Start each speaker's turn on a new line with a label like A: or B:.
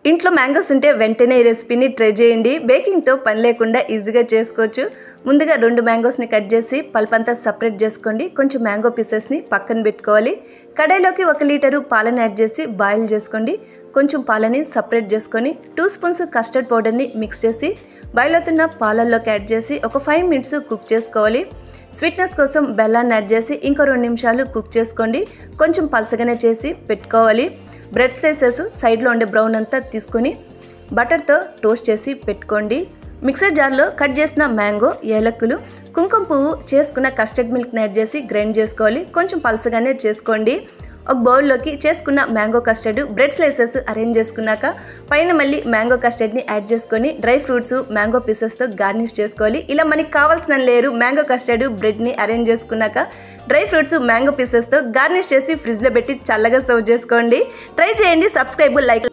A: ఇంట్లో మ్యాంగోస్ ఉంటే వెంటనే ఈ రెసిపీని ట్రై చేయండి. బేకింగ్తో పని లేకుండా ఈజీగా చేసుకోవచ్చు. ముందుగా 2 మ్యాంగోస్ని కట్ చేసి పల్పంతా సపరేట్ చేసుకోండి. కొంచెం మ్యాంగో పీసెస్ని పక్కన పెట్టుకోవాలి. కడాయిలోకి 1 లీటరు పాలను యాడ్ చేసి బాయిల్ చేసుకోండి. కొంచెం పాలని సపరేట్ చేసుకొని 2 స్పూన్స్ కస్టర్డ్ పౌడర్ని మిక్స్ చేసి బాయిల్ అవుతున్న పాలల్లోకి యాడ్ చేసి ఒక 5 మినిట్స్ కుక్ చేసుకోవాలి. స్వీట్నెస్ కోసం బెల్లాన్ని యాడ్ చేసి ఇంకో 2 నిమిషాలు కుక్ చేసుకోండి. కొంచెం పలసగానే చేసి పెట్టుకోవాలి. బ్రెడ్ స్లైసెస్ సైడ్లో ఉండే బ్రౌన్ అంతా తీసుకొని బటర్తో టోస్ట్ చేసి పెట్టుకోండి. మిక్సర్ జార్లో కట్ చేసిన మ్యాంగో, ఏలక్కులు, కుంకుమ పువ్వు, చేసుకున్న కస్టర్డ్ మిల్క్ని యాడ్ చేసి గ్రైండ్ చేసుకోవాలి. కొంచెం పలసగానే చేసుకోండి. ఒక బౌల్లోకి చేసుకున్న mango custard, bread slices arrange చేసుకున్నాక పైన మళ్ళీ మ్యాంగో కస్టర్డ్ని యాడ్ చేసుకొని డ్రై ఫ్రూట్స్, మ్యాంగో పీసెస్తో గార్నిష్ చేసుకోవాలి. ఇలా మనకి కావాల్సిన లేయరు మ్యాంగో కస్టర్డ్, బ్రెడ్ని అరేంజ్ చేసుకున్నాక డ్రై ఫ్రూట్స్, మ్యాంగో పీసెస్తో గార్నిష్ చేసి ఫ్రిడ్జ్లో పెట్టి చల్లగా సర్వ్ చేసుకోండి. ట్రై చేయండి. Subscribe, like